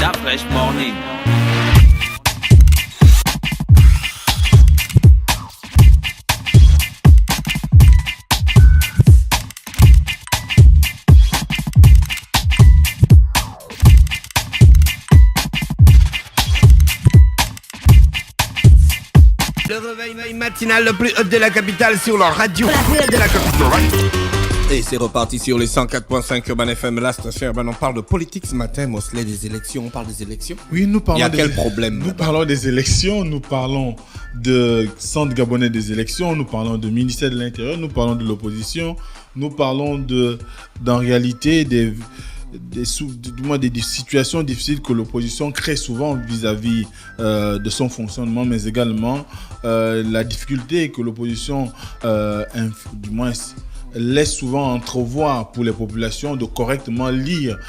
La Fresh Morning. Le réveil matinal le plus hot de la capitale sur leur radio. La plus hot de la capitale. Et c'est reparti sur les 104.5 Urban FM. Là, c'est Urban. On parle de politique ce matin, Mosley, des élections. On parle des élections. Oui, nous parlons. Il y a quel problème? Nous parlons des élections, nous parlons de Centre gabonais des élections, nous parlons de ministère de l'Intérieur, nous parlons de l'opposition, nous parlons d'en réalité des situations difficiles que l'opposition crée souvent vis-à-vis de son fonctionnement, mais également la difficulté que l'opposition laisse souvent entrevoir pour les populations de correctement lire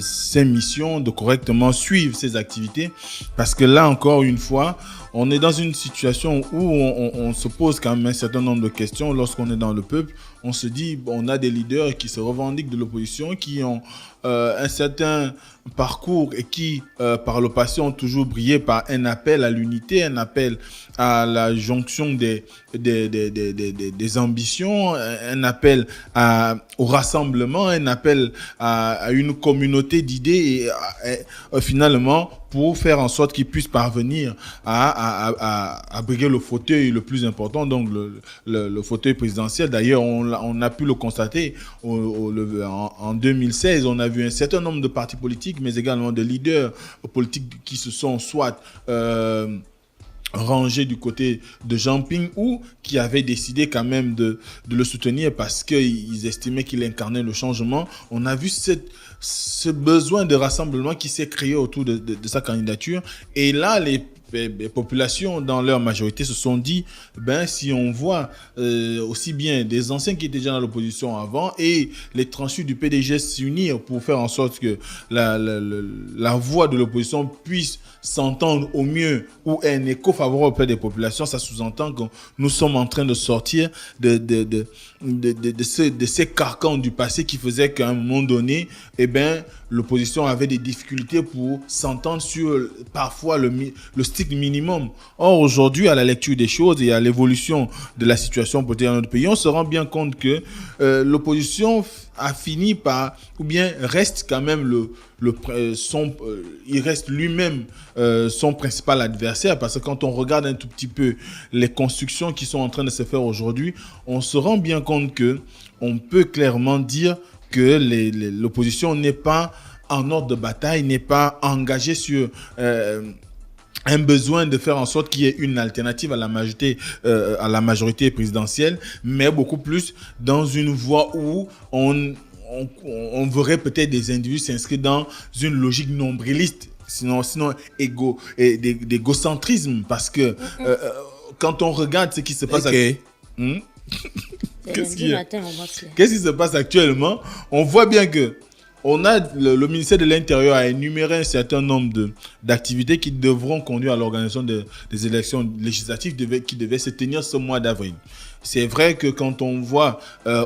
ses missions, de correctement suivre ses activités. Parce que là, encore une fois, on est dans une situation où on se pose quand même un certain nombre de questions lorsqu'on est dans le peuple. On se dit, on a des leaders qui se revendiquent de l'opposition, qui ont un certain parcours et qui, par le passé, ont toujours brillé par un appel à l'unité, un appel à la jonction des ambitions, un appel au rassemblement, un appel à une communauté d'idées et finalement pour faire en sorte qu'ils puissent parvenir à briguer le fauteuil le plus important, donc le fauteuil présidentiel. D'ailleurs, on a pu le constater en 2016. On a vu un certain nombre de partis politiques, mais également de leaders politiques qui se sont soit rangés du côté de Jean Ping ou qui avaient décidé quand même de le soutenir parce qu'ils estimaient qu'il incarnait le changement. On a vu ce besoin de rassemblement qui s'est créé autour de sa candidature. Et là, les populations, dans leur majorité, se sont dit, si on voit aussi bien des anciens qui étaient déjà dans l'opposition avant et les tranchus du PDG s'unir pour faire en sorte que la voix de l'opposition puisse s'entendre au mieux ou un écho favorable auprès des populations, ça sous-entend que nous sommes en train de sortir de ces carcans du passé qui faisaient qu'à un moment donné, l'opposition avait des difficultés pour s'entendre sur parfois le strict minimum. Or, aujourd'hui, à la lecture des choses et à l'évolution de la situation politique dans notre pays, on se rend bien compte que l'opposition a fini par, ou bien reste quand même il reste lui-même son principal adversaire, parce que quand on regarde un tout petit peu les constructions qui sont en train de se faire aujourd'hui, on se rend bien compte que on peut clairement dire que l'opposition n'est pas en ordre de bataille, n'est pas engagée sur un besoin de faire en sorte qu'il y ait une alternative à la majorité présidentielle, mais beaucoup plus dans une voie où on verrait peut-être des individus s'inscrire dans une logique nombriliste, sinon d'égocentrisme, parce que quand on regarde ce qui se passe Qu'est-ce qui se passe actuellement? On voit bien que on a le ministère de l'Intérieur a énuméré un certain nombre d'activités qui devront conduire à l'organisation des élections législatives qui devaient se tenir ce mois d'avril. C'est vrai que quand on voit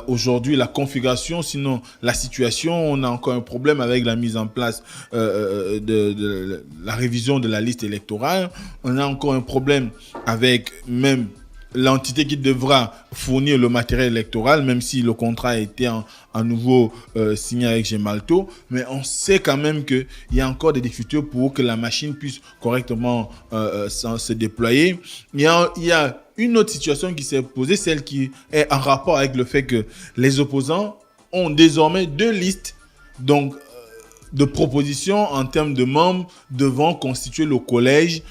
aujourd'hui la configuration, sinon la situation, on a encore un problème avec la mise en place de la révision de la liste électorale. On a encore un problème avec même l'entité qui devra fournir le matériel électoral, même si le contrat a été à nouveau signé avec Gemalto, mais on sait quand même qu'il y a encore des difficultés pour que la machine puisse correctement se déployer. Il y a une autre situation qui s'est posée, celle qui est en rapport avec le fait que les opposants ont désormais 2 listes, donc de propositions en termes de membres devant constituer le collège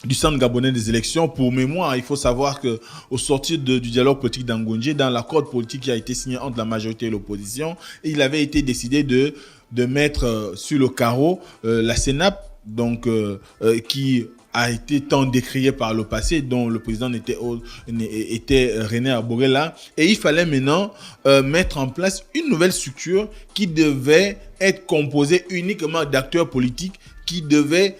du Centre gabonais des élections. Pour mémoire, il faut savoir qu'au sortir du dialogue politique d'Angonje, dans l'accord politique qui a été signé entre la majorité et l'opposition, il avait été décidé de mettre sur le carreau la CENAP, donc qui a été tant décrié par le passé, dont le président était René Arborella. Et il fallait maintenant mettre en place une nouvelle structure qui devait être composée uniquement d'acteurs politiques qui devaient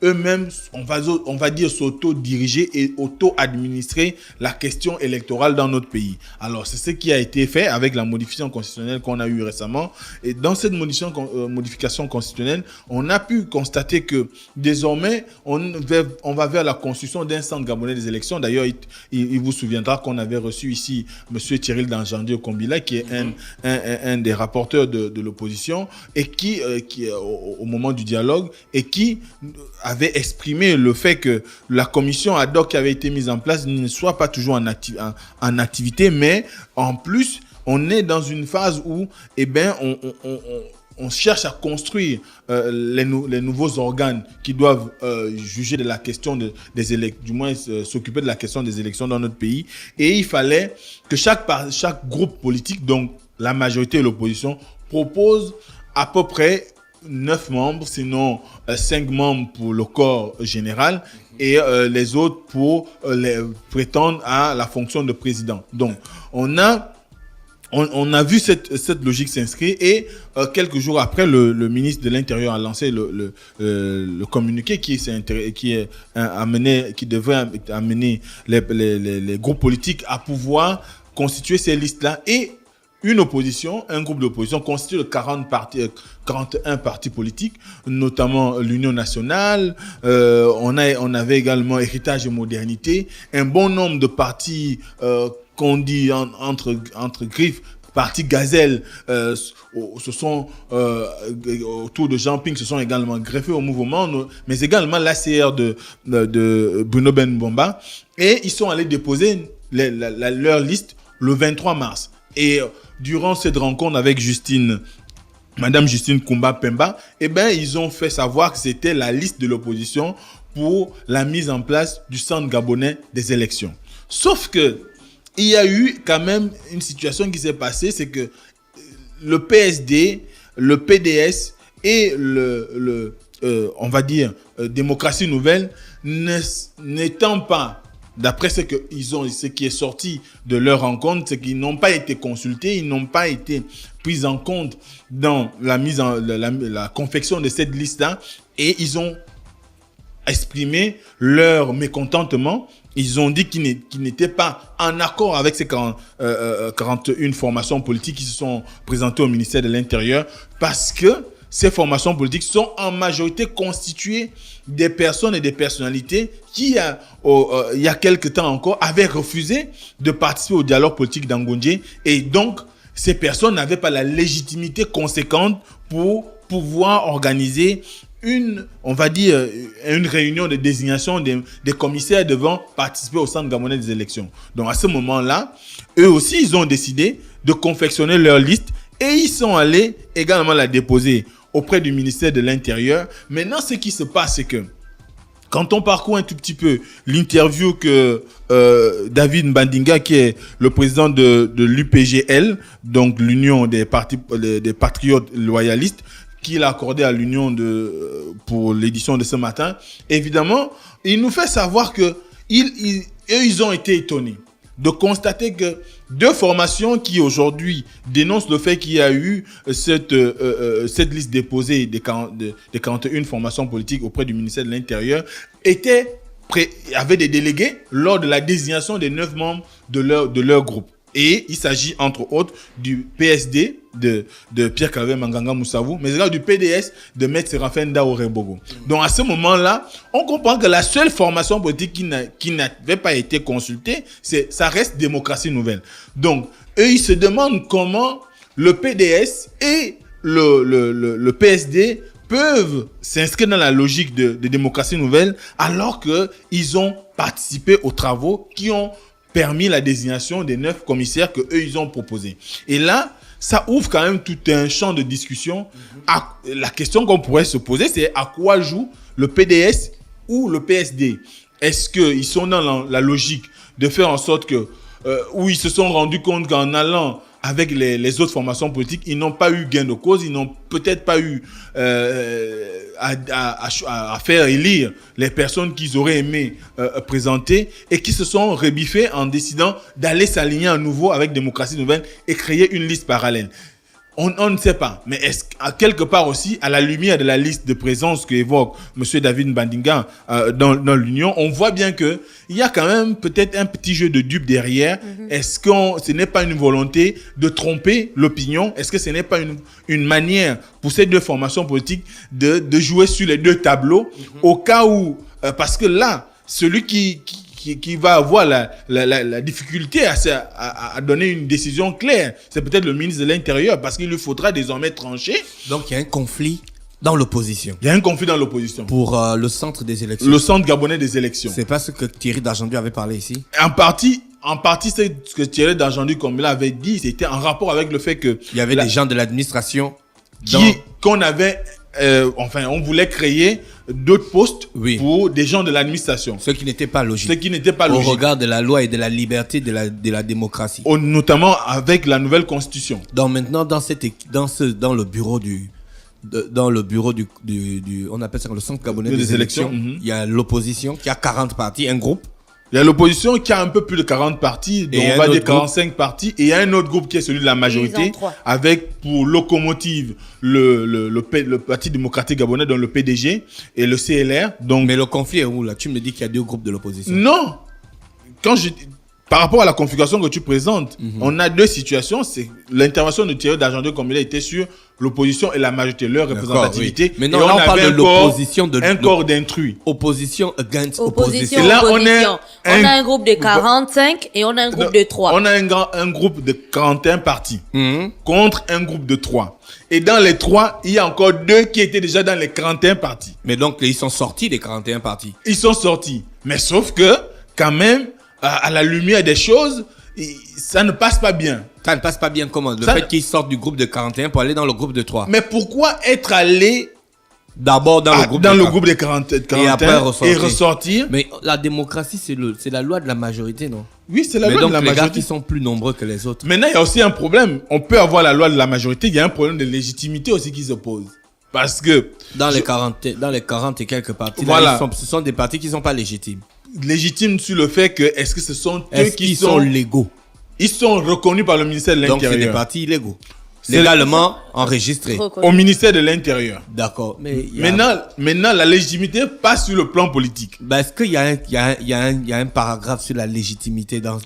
eux-mêmes, on va dire, s'auto-diriger et auto-administrer la question électorale dans notre pays. Alors, c'est ce qui a été fait avec la modification constitutionnelle qu'on a eue récemment. Et dans cette modification constitutionnelle, on a pu constater que désormais, on va vers la construction d'un centre gabonais des élections. D'ailleurs, il vous souviendra qu'on avait reçu ici M. Thierry Danjandier Kombila, qui est un des rapporteurs de l'opposition, et qui au moment du dialogue, et qui avait exprimé le fait que la commission ad hoc qui avait été mise en place ne soit pas toujours en activité, mais en plus, on est dans une phase où, on cherche à construire les nouveaux organes qui doivent juger de la question des élections, du moins s'occuper de la question des élections dans notre pays. Et il fallait que chaque groupe politique, donc la majorité et l'opposition, propose à peu près 9 membres, sinon 5 membres pour le corps général et les autres pour prétendre à la fonction de président. Donc, on a vu cette logique s'inscrire et quelques jours après, le ministre de l'Intérieur a lancé le communiqué qui devrait amener les groupes politiques à pouvoir constituer ces listes-là, et un groupe d'opposition constitué de 41 partis politiques, notamment l'Union nationale. On avait également Héritage et Modernité, un bon nombre de partis qu'on dit entre griffes, parti Gazelle, ce sont autour de Jean Ping, se sont également greffés au mouvement, mais également l'ACR de Bruno Benbomba, et ils sont allés déposer leur liste le 23 mars. Et durant cette rencontre avec Madame Justine Koumba Pemba, ils ont fait savoir que c'était la liste de l'opposition pour la mise en place du centre gabonais des élections. Sauf que il y a eu quand même une situation qui s'est passée, c'est que le PSD, le PDS et on va dire, Démocratie Nouvelle, n'étant pas, d'après ce qui est sorti de leur rencontre, c'est qu'ils n'ont pas été consultés, ils n'ont pas été pris en compte dans la confection de cette liste-là, et ils ont exprimé leur mécontentement. Ils ont dit qu'ils n'étaient pas en accord avec ces 41 formations politiques qui se sont présentées au ministère de l'Intérieur, parce que ces formations politiques sont en majorité constituées des personnes et des personnalités qui, il y a quelque temps encore, avaient refusé de participer au dialogue politique d'Angondjé. Et donc, ces personnes n'avaient pas la légitimité conséquente pour pouvoir organiser une réunion de désignation des commissaires devant participer au centre gabonais des élections. Donc, à ce moment-là, eux aussi, ils ont décidé de confectionner leur liste et ils sont allés également la déposer auprès du ministère de l'Intérieur. Maintenant, ce qui se passe, c'est que quand on parcourt un tout petit peu l'interview que David Mbandinga, qui est le président de l'UPGL, donc l'Union des Patriotes Loyalistes, qu'il a accordé à l'Union pour l'édition de ce matin, évidemment, il nous fait savoir que ils ont été étonnés de constater que deux formations qui aujourd'hui dénoncent le fait qu'il y a eu cette liste déposée des 41 formations politiques auprès du ministère de l'Intérieur avaient des délégués lors de la désignation des 9 membres de leur groupe. Et il s'agit entre autres du PSD de Pierre-Claver Manganga Moussavou, mais également du PDS de Maître Séraphin Daoré-Bogo. Donc à ce moment-là, on comprend que la seule formation politique qui n'avait pas été consultée, ça reste Démocratie Nouvelle. Donc eux, ils se demandent comment le PDS et le PSD peuvent s'inscrire dans la logique de Démocratie Nouvelle alors qu'ils ont participé aux travaux qui ont permis la désignation des 9 commissaires que eux ils ont proposés. Et là, ça ouvre quand même tout un champ de discussion. La question qu'on pourrait se poser, c'est à quoi joue le PDS ou le PSD? Est-ce qu'ils sont dans la logique de faire en sorte que, où ils se sont rendus compte qu'en allant avec les autres formations politiques, ils n'ont pas eu gain de cause, ils n'ont peut-être pas eu à faire élire les personnes qu'ils auraient aimé présenter et qui se sont rebiffés en décidant d'aller s'aligner à nouveau avec Démocratie Nouvelle et créer une liste parallèle. On ne sait pas. Mais est-ce qu'à quelque part aussi, à la lumière de la liste de présence qu'évoque M. David Mbandinga dans l'Union, on voit bien qu'il y a quand même peut-être un petit jeu de dupe derrière. Est-ce que ce n'est pas une volonté de tromper l'opinion? Est-ce que ce n'est pas une manière pour ces deux formations politiques de jouer sur les deux tableaux au cas où... parce que là, celui qui va avoir la difficulté à donner une décision claire, c'est peut-être le ministre de l'Intérieur, parce qu'il lui faudra désormais trancher. Donc il y a un conflit dans l'opposition. Il y a un conflit dans l'opposition. Pour le centre des élections. Le centre gabonais des élections. C'est pas ce que Thierry Dargendu avait parlé ici? En partie, c'est ce que Thierry Dargendu, comme il avait dit, c'était en rapport avec le fait que... Il y avait des gens de l'administration qu'on avait... on voulait créer d'autres postes pour des gens de l'administration. Ce qui n'était pas logique. Au regard de la loi et de la liberté de la démocratie. Notamment avec la nouvelle constitution. Donc maintenant, dans le bureau du on appelle ça le centre gabonais des élections, il y a l'opposition qui a 40 partis, un groupe. Il y a l'opposition qui a un peu plus de 40 partis, dont on va dire 45 partis, et il y a un autre groupe qui est celui de la majorité, avec pour locomotive le Parti démocratique gabonais, dont le PDG, et le CLR. Donc... Mais le conflit est où là? Tu me dis qu'il y a deux groupes de l'opposition. Non! Par rapport à la configuration que tu présentes, on a deux situations. C'est l'intervention de Thierry Dargendu, comme il a été sur l'opposition et la majorité, leur représentativité. Mais non, là, on parle de l'opposition. Un corps d'intrus. Opposition against opposition. Et là, on a un groupe de 45 et on a un groupe de 3. On a un groupe de 41 partis contre un groupe de 3. Et dans les 3, il y a encore 2 qui étaient déjà dans les 41 partis. Mais donc, ils sont sortis des 41 partis. Ils sont sortis. Mais sauf que, quand même, à la lumière des choses, ça ne passe pas bien. Ça ne passe pas bien comment? Le fait qu'ils sortent du groupe de 41 pour aller dans le groupe de 3. Mais pourquoi être allé d'abord dans le groupe de 41 et après ressortir? Mais la démocratie, c'est la loi de la majorité, non? Oui, c'est la loi de la majorité. Les gars qui sont plus nombreux que les autres. Maintenant, il y a aussi un problème. On peut avoir la loi de la majorité, il y a un problème de légitimité aussi qui se pose. Parce que... Dans les 40 et quelques partis, voilà. Là, ce sont des partis qui ne sont pas légitimes. Légitimes sur le fait que, est-ce que ce sont eux qui sont légaux? Ils sont reconnus par le ministère de l'Intérieur. Donc, c'est des partis illégaux. Légalement enregistrés. Au ministère de l'Intérieur. D'accord. Mais maintenant, la légitimité passe sur le plan politique. Est-ce qu'il y a un paragraphe sur la légitimité dans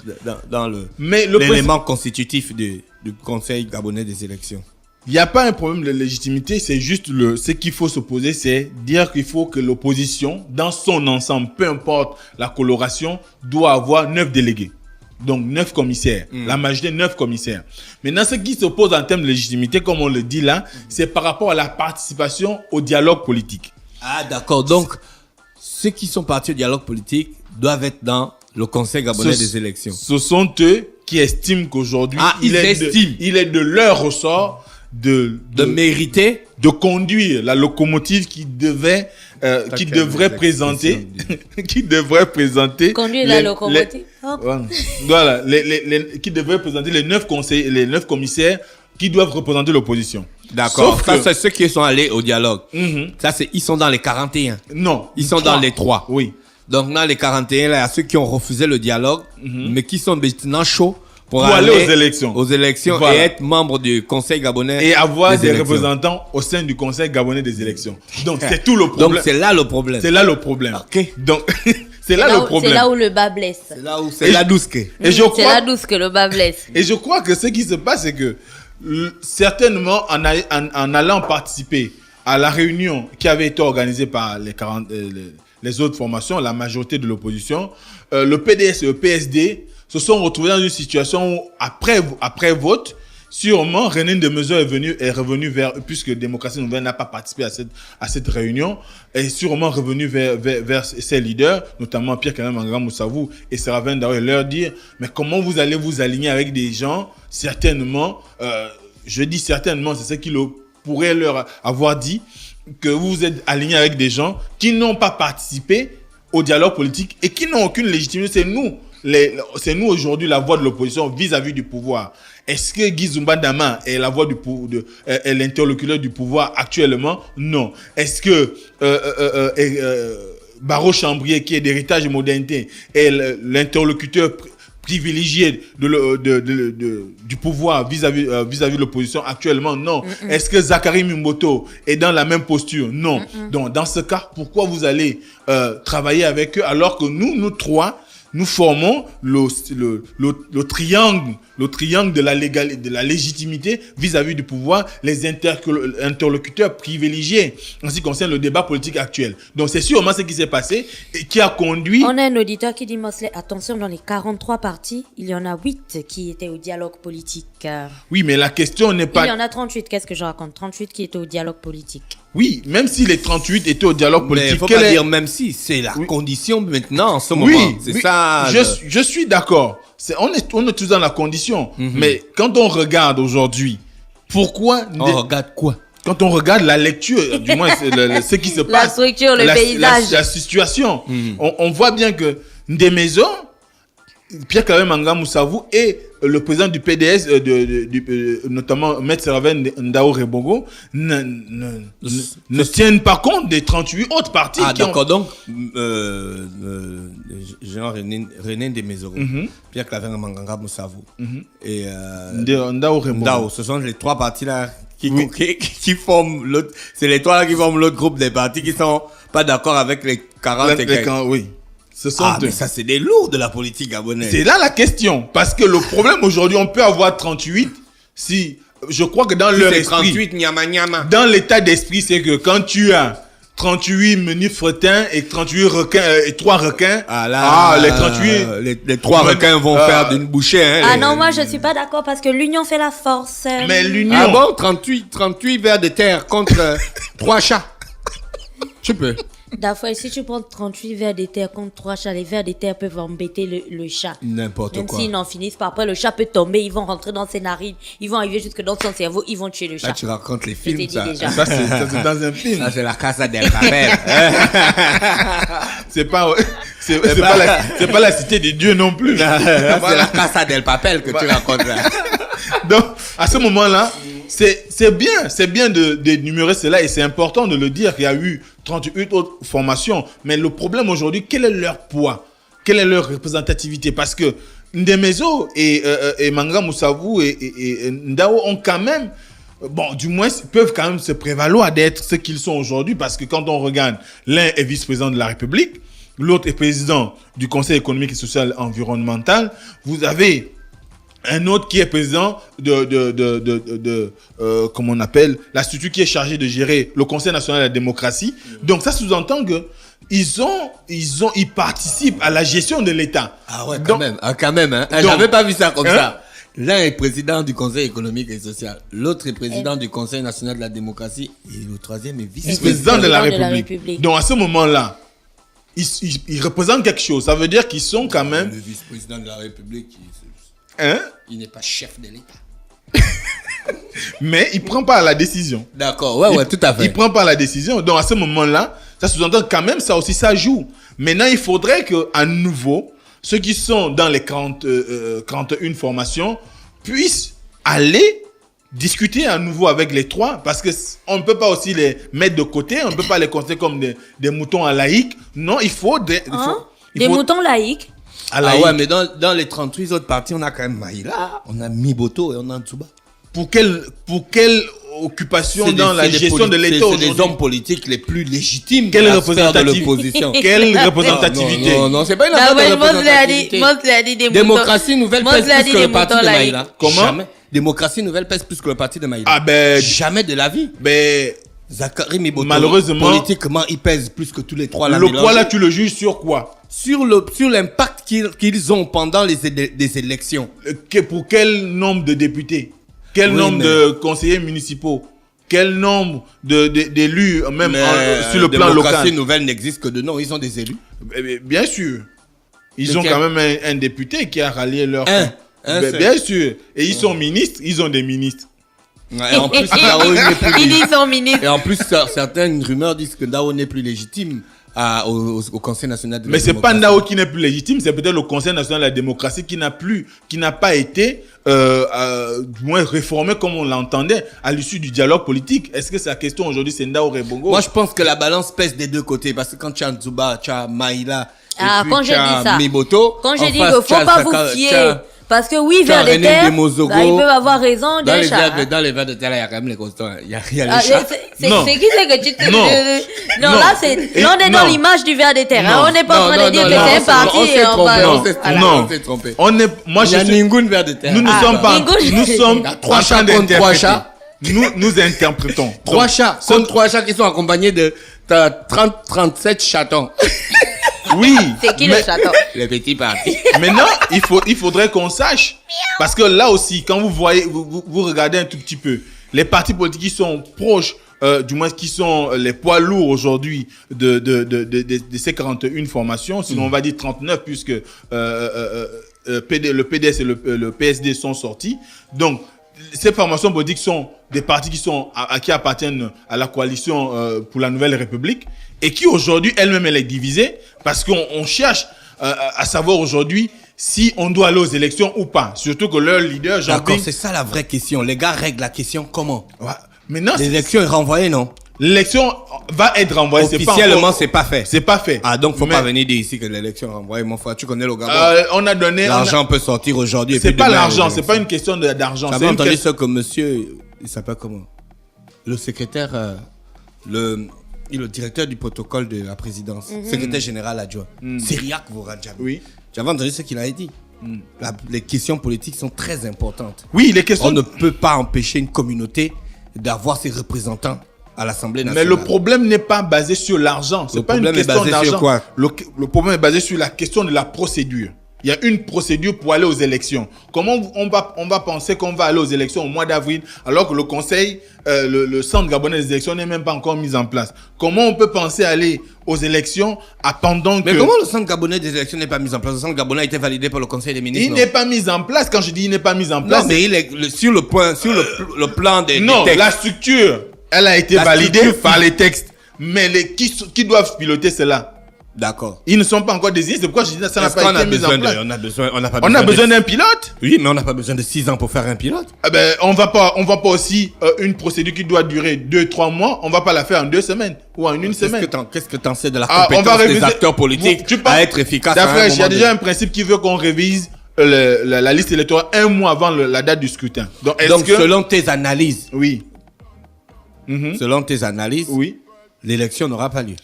l'élément constitutif du Conseil gabonais des élections? Il n'y a pas un problème de légitimité, c'est juste ce qu'il faut se poser, c'est dire qu'il faut que l'opposition, dans son ensemble, peu importe la coloration, doit avoir 9 délégués. Donc 9 commissaires. La majorité 9 commissaires. Maintenant, ce qui se pose en termes de légitimité, comme on le dit là, c'est par rapport à la participation au dialogue politique. Ah d'accord, donc ceux qui sont partis au dialogue politique doivent être dans le Conseil gabonais des élections. Ce sont eux qui estiment qu'aujourd'hui, il est de leur ressort de mériter, de conduire la locomotive qui devrait présenter conduire la locomotive. Voilà, qui devrait présenter les 9 conseillers, les 9 commissaires qui doivent représenter l'opposition. D'accord. Ça, c'est ceux qui sont allés au dialogue. Ils sont dans les 41. Non. Ils sont dans les 3. Oui. Donc, dans les 41, là, il y a ceux qui ont refusé le dialogue, mais qui sont maintenant chauds pour aller aux élections. Voilà. Et être membre du Conseil gabonais et avoir des représentants au sein du Conseil gabonais des élections. Donc, c'est tout le problème. Donc, c'est là le problème. C'est là le problème. Ok. Donc, c'est là le problème. C'est là où le bas blesse. C'est la douce que. C'est la douce que le bas blesse. Et je crois que ce qui se passe, c'est que certainement, en allant participer à la réunion qui avait été organisée par les autres formations, la majorité de l'opposition, le PDS et le PSD se sont retrouvés dans une situation où, après vote, sûrement, René Ndemezor est revenu vers, puisque Démocratie Nouvelle n'a pas participé à cette réunion, est sûrement revenu vers ses leaders, notamment Pierre-Canal Mangara Moussavou et Seraven Daoué, leur dire, mais comment vous allez vous aligner avec des gens, certainement, je dis certainement, c'est ce qu'il pourrait leur avoir dit, que vous vous êtes aligné avec des gens qui n'ont pas participé au dialogue politique et qui n'ont aucune légitimité. C'est nous aujourd'hui la voix de l'opposition vis-à-vis du pouvoir. Est-ce que Guy Zumba Dama est la voix est l'interlocuteur du pouvoir actuellement? Non. Est-ce que Barreau Chambrier, qui est d'héritage et modernité, est l'interlocuteur privilégié du pouvoir vis-à-vis de l'opposition actuellement? Non. Est-ce que Zachary Mimboto est dans la même posture? Non. Donc, dans ce cas, pourquoi vous allez travailler avec eux alors que nous trois, nous formons le triangle de la légitimité vis-à-vis du pouvoir, les interlocuteurs privilégiés en ce qui concerne le débat politique actuel. Donc c'est sûrement ce qui s'est passé et qui a conduit... On a un auditeur qui dit, Mosley, attention, dans les 43 partis, il y en a 8 qui étaient au dialogue politique. Oui, mais la question n'est pas... Il y en a 38, qu'est-ce que je raconte? 38 qui étaient au dialogue politique. Oui, même si les 38 étaient au dialogue politique... Mais il faut pas dire même si, c'est la condition maintenant en ce moment. C'est ça. Je suis d'accord. On est tous dans la condition. Mais quand on regarde aujourd'hui, pourquoi... On regarde quoi? Quand on regarde la lecture, du moins ce qui se passe... La structure, le paysage. La situation. On voit bien que Ndemezo, Pierre-Claver Manga Moussavou et le président du PDS, notamment Maître Servain Ndao Rebongo, ne tiennent pas compte des 38 autres partis. Ah, d'accord. Donc, Jean René Ndemezo, Pierre-Claver Manga Moussavou et Ndao Rebongo. Ce sont les trois partis-là qui forment l'autre. C'est les trois là qui forment l'autre groupe des partis qui sont pas d'accord avec les 40 et quelques. Oui. Mais ça, c'est des lourds de la politique gabonaise. C'est là la question. Parce que le problème aujourd'hui, on peut avoir 38 si, je crois que dans leur esprit, 38, nyama. dans l'état d'esprit, c'est que quand tu as 38 menus fretins et 38 requins, et 3 requins, les 38... les 3 requins vont faire d'une bouchée, hein. Non, moi, je suis pas d'accord parce que l'union fait la force. Mais l'union... Ah bon, 38 vers de terre contre 3 chats. Tu peux. D'abord, si tu prends 38 vers de terre contre 3 chats, les vers de terre peuvent embêter le chat. N'importe quoi. Même s'ils n'en finissent pas. Après, le chat peut tomber, ils vont rentrer dans ses narines, ils vont arriver jusque dans son cerveau, ils vont tuer le chat. Là, tu racontes les films, ça. Ça, c'est dans un film. Ça, c'est la Casa del Papel. C'est pas la cité des dieux non plus. C'est la Casa del Papel que tu racontes là. Donc, à ce moment-là, c'est bien d'énumérer cela et c'est important de le dire qu'il y a eu 38 autres formations. Mais le problème aujourd'hui, quel est leur poids? Quelle est leur représentativité? Parce que Ndemezo et Manga Moussavou et Ndao ont quand même, du moins, peuvent quand même se prévaloir d'être ce qu'ils sont aujourd'hui. Parce que quand on regarde, l'un est vice-président de la République, l'autre est président du Conseil économique et social environnemental. Vous avez un autre qui est président comment on appelle, la structure qui est chargée de gérer le Conseil national de la démocratie. Donc ça sous-entend que ils participent à la gestion de l'État. Ah ouais, quand même, hein. J'avais pas vu ça comme ça. L'un est président du Conseil économique et social, l'autre est président du Conseil national de la démocratie et le troisième est vice-président de la République. Donc à ce moment-là, ils représentent quelque chose. Ça veut dire qu'ils sont quand même... Le vice-président de la République... Il n'est pas chef de l'État. Mais il prend pas la décision. D'accord, ouais, tout à fait. Il prend pas la décision. Donc à ce moment-là, ça sous-entend quand même ça aussi, ça joue. Maintenant, il faudrait que à nouveau, ceux qui sont dans les 41 formations puissent aller discuter à nouveau avec les trois, parce que on ne peut pas aussi les mettre de côté, on ne peut pas les considérer comme des moutons à laïcs. Non, il faut des moutons laïcs. Ouais, mais dans les 38 autres partis, on a quand même Maïla, on a Miboto et on a Ntouba. Pour quelle occupation dans la gestion de l'État aujourd'hui? C'est les hommes politiques les plus légitimes. Quelle représentativité? Quelle représentativité? Non, c'est pas une affaire de représentativité. Démocratie nouvelle pèse plus que le parti de Maïla. Comment? Jamais. Démocratie nouvelle pèse plus que le parti de Maïla. Jamais de la vie. Zachary Miboto, malheureusement, politiquement, il pèse plus que tous les trois. Le poids là, tu le juges sur quoi? Sur l'impact qu'ils ont pendant les élections. Pour quel nombre de députés? Quel nombre de conseillers municipaux? Quel nombre d'élus, même sur le plan local? La démocratie nouvelle n'existe que de nom, ils ont des élus. Bien sûr. Ils ont quand même un député qui a rallié leur... Bien sûr. Et ils sont ministres, ils ont des ministres. Et en plus, Ndao n'est plus ils sont ministres. Et en plus, certaines rumeurs disent que Ndao n'est plus légitime au Conseil national de la démocratie. Mais c'est pas Ndao qui n'est plus légitime, c'est peut-être le Conseil national de la démocratie qui n'a pas été du moins réformé comme on l'entendait à l'issue du dialogue politique. Est-ce que c'est la question aujourd'hui, c'est Ndao Rebongo? Moi, je pense que la balance pèse des deux côtés parce que quand tu as Nzuba, tu as Maïla, quand j'ai dit ça, Miboto, quand j'ai dit qu'il ne faut pas vous fier. Parce que oui, vers des terres, ils peuvent avoir raison. Dans les vers de terre, il y a quand même les constants. Il y a les chats. C'est qui c'est que tu te... Non, là, on est dans l'image du vers de terre. On n'est pas en train de dire que c'est un parti. On s'est trompé. Il y a Ningoun vers de terre. Nous ne sommes pas... Nous sommes 3 chats contre 3 chats. Nous interprétons. 3 chats contre 3 chats qui sont accompagnés de 37 chatons. Oui. C'est qui le chaton? Le petit parti. Maintenant, il faudrait qu'on sache. Parce que là aussi, quand vous voyez, vous regardez un tout petit peu, les partis politiques qui sont proches, du moins qui sont les poids lourds aujourd'hui de ces 41 formations, sinon on va dire 39 puisque le PDS et le PSD sont sortis. Donc, ces formations politiques sont des partis qui appartiennent à la coalition pour la Nouvelle République et qui aujourd'hui elle-même elle est divisée parce qu'on cherche à savoir aujourd'hui si on doit aller aux élections ou pas. Surtout que leur leader Jean-Pierre... D'accord, c'est ça la vraie question. Les gars règlent la question comment? Ouais. Maintenant, l'élection est renvoyée, non? L'élection va être renvoyée. Officiellement, c'est pas fait. C'est pas fait. Ah, donc faut pas venir dire ici que l'élection est renvoyée. Mon frère, tu connais le Gabon. On a donné... L'argent peut sortir aujourd'hui. C'est pas l'argent, c'est pas une question d'argent. J'avais entendu ça que monsieur... Il s'appelle comment? Le secrétaire... le directeur du protocole de la présidence. Secrétaire général adjoint. Cyriac Voradjami. Oui. J'avais entendu ce qu'il a dit. Les questions politiques sont très importantes. Oui, les questions... On ne peut pas empêcher une communauté d'avoir ses représentants à l'Assemblée nationale. Mais le problème n'est pas basé sur l'argent. C'est pas une question d'argent. Le problème est basé sur la question de la procédure. Il y a une procédure pour aller aux élections. Comment on va penser qu'on va aller aux élections au mois d'avril alors que le conseil, le centre gabonais des élections n'est même pas encore mis en place? Comment on peut penser aller aux élections pendant que... Mais comment le centre gabonais des élections n'est pas mis en place? Le centre gabonais a été validé par le conseil des ministres. Il n'est pas mis en place. Quand je dis il n'est pas mis en place... Non, mais il est sur le plan des non, textes. La structure, elle a été validée par les textes. Mais qui doivent piloter cela? D'accord. Ils ne sont pas encore désignés, c'est pourquoi je dis ça n'a pas été mis en place. On a besoin d'un pilote? Oui, mais on n'a pas besoin de 6 ans pour faire un pilote. Eh ben, on va pas aussi une procédure qui doit durer 2-3 mois, on va pas la faire en 2 semaines ou en une semaine. Qu'est-ce que tu en sais de la compétence des acteurs politiques à être efficace? D'après, il y a déjà un principe qui veut qu'on révise la liste électorale 1 mois avant la date du scrutin. Donc selon tes analyses. Oui. Selon tes analyses. Oui. L'élection n'aura pas lieu.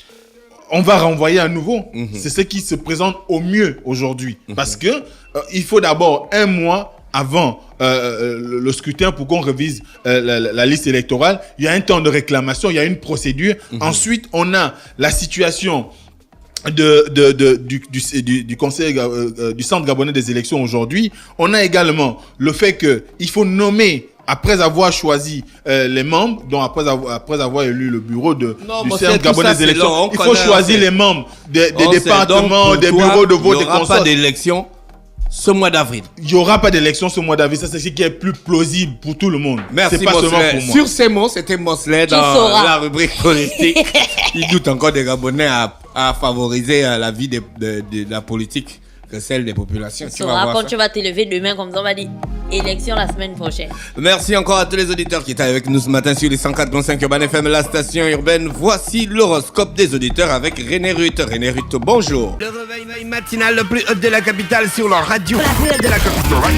On va renvoyer à nouveau. C'est ce qui se présente au mieux aujourd'hui. Parce que il faut d'abord 1 mois avant le scrutin pour qu'on révise la liste électorale. Il y a un temps de réclamation, il y a une procédure. Ensuite, on a la situation du conseil du centre gabonais des élections aujourd'hui. On a également le fait que il faut nommer après avoir choisi les membres, donc après avoir élu le bureau du centre gabonais des élections, il faut choisir les membres des départements, des bureaux de vote et consorts. Il n'y aura pas d'élection ce mois d'avril. Il n'y aura pas d'élection ce mois d'avril. Ça, c'est ce qui est plus plausible pour tout le monde. Merci, c'est pas seulement pour moi. Sur ces mots, c'était Mosley dans la rubrique politique. Il doute encore des Gabonais à favoriser la vie de la politique que celle des populations. Tu vas voir quand tu vas te lever demain comme ça, on va dire élection la semaine prochaine. Merci encore à tous les auditeurs qui étaient avec nous ce matin sur les 104.5 Urban FM, la station urbaine. Voici l'horoscope des auditeurs avec René Ruth. René Ruth, bonjour. Le réveil matinal le plus hot de la capitale sur leur radio. La plus haute de la capitale.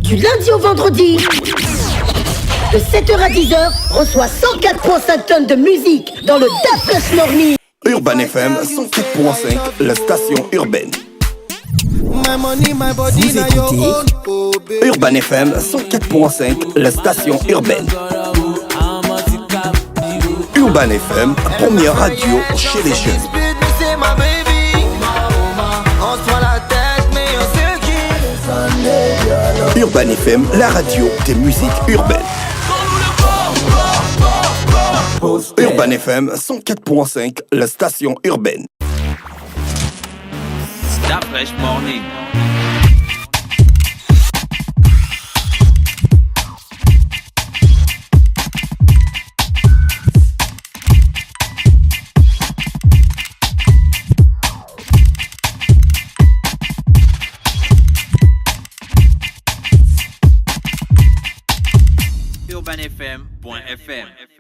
Du lundi au vendredi, de 7h à 10h, reçoit 104.5 tonnes de musique dans le Da Plus Morning. Urban FM 104.5, la station urbaine. Vous écoutez Urban FM 104.5, la station urbaine. Urban FM, première radio chez les jeunes. Urban FM, la radio des musiques urbaines. Urban FM 104.5, la station urbaine. Da Fresh Morning. fm.fm.